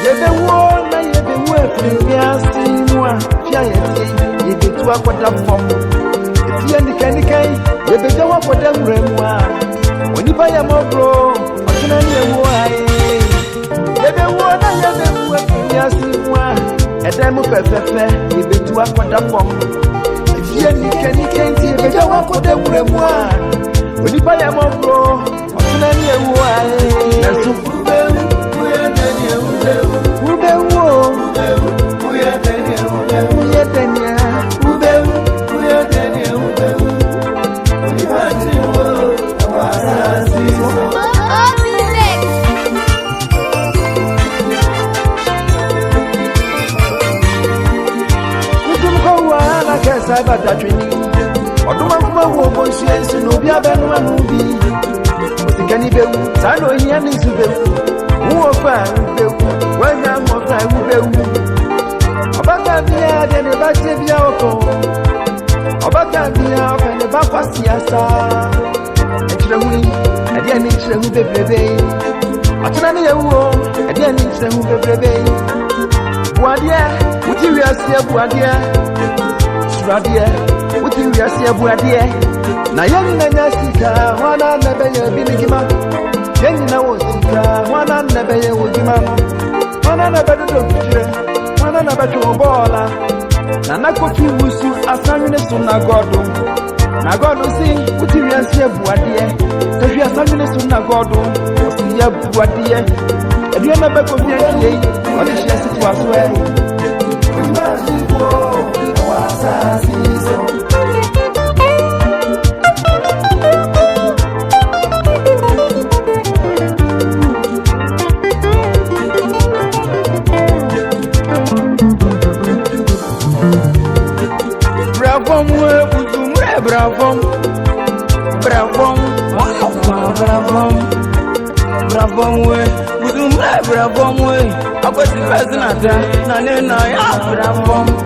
Yebe wona yebe wefi miasi mwa fia yeti yebe tuwa kwa dafom Efiya nikai yebe jawa kwa demremwa Onipa ya mobro Otuna ni ewu ae Yebe wona yebe wefi miasi mwa Edemu pefefe yebe tuwa kwa dafom Efiya nikai yebe jawa kwa demremwa Onipa ya mobro Otuna ni ewu ae Nesufube na yeni na nyasika wana nabeye binigima yeni na wosika wana nabeye wogima wana nabedo dokire wana nabedo bola na nakofi wusu asanwene so na godo si utiri asie buade kafi asanwene so na godo osi ya buade edie na beko bi akie odi hia situ aso e Bravo, I was the president, Nana, bravo,